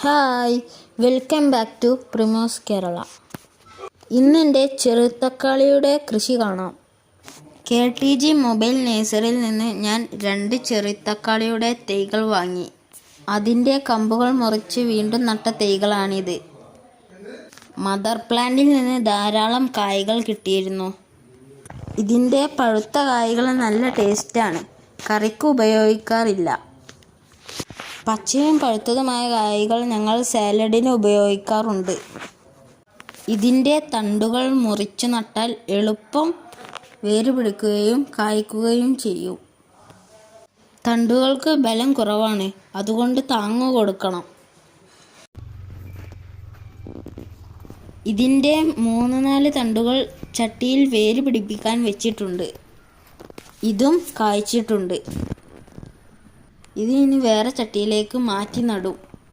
Hi, welcome back to Primos Kerala. ഇന്നെൻ്റെ ചെറുതക്കാളിയുടെ കൃഷി കാണാം. KTG മൊബൈൽ നേഴ്സറിയിൽ നിന്ന് ഞാൻ 2 ചെറുതക്കാളിയുടെ തൈകൾ വാങ്ങി. അതിൻ്റെ കമ്പുകൾ മുറിച്ച് വീണ്ടും നട്ട തൈകളാണിത്. മദർ പ്ലാന്റിൽ നിന്ന് ധാരാളം കായ്കൾ കിട്ടിയിരുന്നു. ഇതിൻ്റെ പഴുത്ത കായ്കൾ നല്ല ടേസ്റ്റാണ്. കറിക്ക് ഉപയോഗിക്കാറില്ല. പച്ചയും പഴുത്തതുമായ കായ്കൾ ഞങ്ങൾ സാലഡിന് ഉപയോഗിക്കാറുണ്ട്. ഇതിൻ്റെ തണ്ടുകൾ മുറിച്ചു നട്ടാൽ എളുപ്പം വേരുപിടിക്കുകയും കായ്ക്കുകയും ചെയ്യും. തണ്ടുകൾക്ക് ബലം കുറവാണ്, അതുകൊണ്ട് താങ്ങു കൊടുക്കണം. ഇതിൻ്റെ 3-4 തണ്ടുകൾ ചട്ടിയിൽ വേര് പിടിപ്പിക്കാൻ വെച്ചിട്ടുണ്ട്. ഇതും കായ്ച്ചിട്ടുണ്ട്. ഇത് ഇനി വേറെ ചട്ടിയിലേക്ക് മാറ്റി നടും.